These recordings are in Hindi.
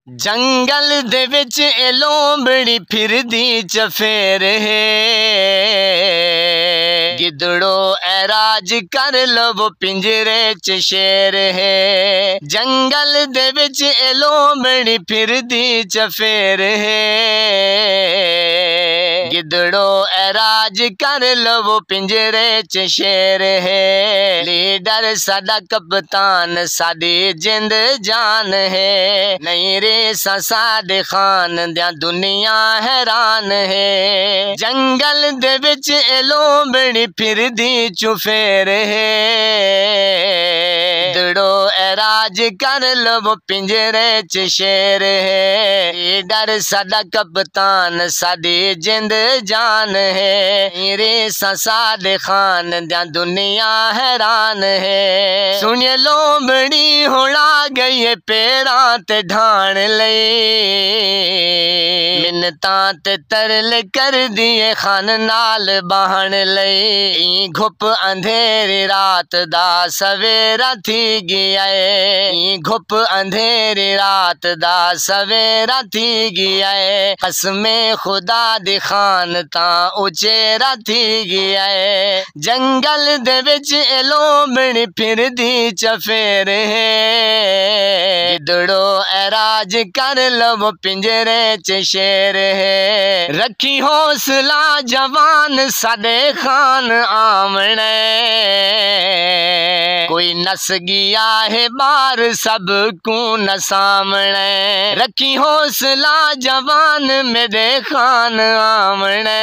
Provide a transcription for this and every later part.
जंगल दे विच ए लोमड़ी फिरदी चफेर है, गिदड़ो ऐराज कर लो पिंजरे च शेर है। जंगल दे विच ए लोमड़ी फिरदी चफेर है, गिदड़ो ऐराज कर लो पिंजरे च शेर है। लीडर साडा कप्तान साडी जिंद जान है, नहीं रे साडे खान दिया दुनिया हैरान है। जंगल दे विच ए लोमड़ी फिरदी चुफेर है, गिदड़ो ऐराज कर लो पिंजरे च शेर है। लीडर साडा कप्तान साडी जिंद जान है, रे साडे खान दिया दुनिया हैरान है। सुनिए लोमड़ी हुण आ गई है पेरां ते ढाण लई, मिन्नतां ते तरल कर दिए खान नाल बाहण लई। घुप अंधेरी रात दा सवेरा थी गया है, घुप अंधेरी रात दा सवेरा थी गया है। कसमे खुदा दी खान तां उचेरा थी गया है। जंगल दे विच ए लोमड़ी फिरदी चफेर है, गिदड़ो ऐराज कर लो पिंजरे च शेर है। रखी हौसला जवान साडे खान आमने, कोई नस गया है बार सब को न सामने। रखी हौसला जवान मेरे खान आमने,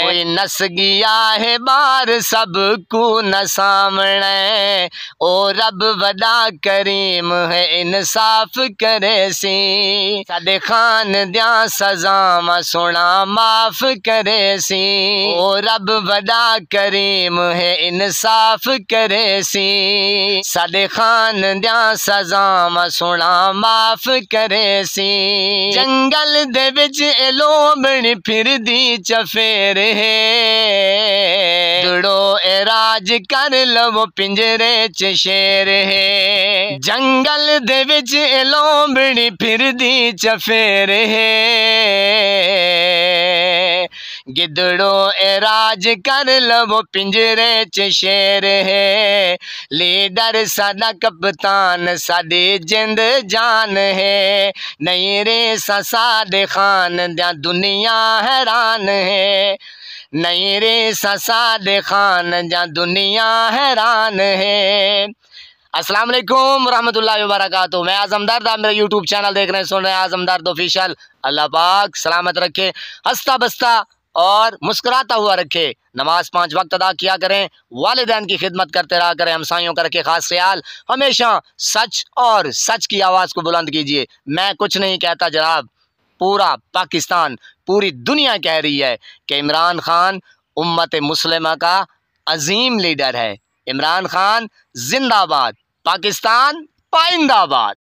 कोई नस गया है बार सब को न सामने। ओ रब वड़ा करीम है इंसाफ करे सी, साडे खान दिया सजावां सोना माफ करे सी। ओ रब वड़ा करीम है इंसाफ करे सी, साडे खान दिया सजावां सोना माफ करे सी। जंगल दे विच ए लोमड़ी फिरदी चफेर है, गिदड़ो ऐराज कर लो पिंजरे च शेर है। जंगल दे विच ए लोमड़ी फिरदी चफेर है, गिदड़ो ऐराज कर लो पिंजरे च शेर है। लीडर साडा कप्तान साडी जिंद जान है, नहीं रे साडे खान दिया दुनिया हैरान है। नहीं रे साडे खान दिया दुनिया हैरान है। अस्सलाम वालेकुम रहमतुल्लाहि व बरकातुहू। मैं आज़म दर्द, आप मेरा यूट्यूब चैनल देख रहे हैं, सुन रहे हैं आज़म दर्द ऑफिशियल। अल्लाह पाक सलामत रखे, हंसता बसता और मुस्कुराता हुआ रखे। नमाज 5 वक्त अदा किया करें, वालिदैन की खिदमत करते रहा करें, हमसायों का रखे खास ख्याल। हमेशा सच और सच की आवाज़ को बुलंद कीजिए। मैं कुछ नहीं कहता जनाब, पूरा पाकिस्तान, पूरी दुनिया कह रही है कि इमरान खान उम्मत मुस्लिमा का अजीम लीडर है। इमरान खान जिंदाबाद, पाकिस्तान पाइंदाबाद।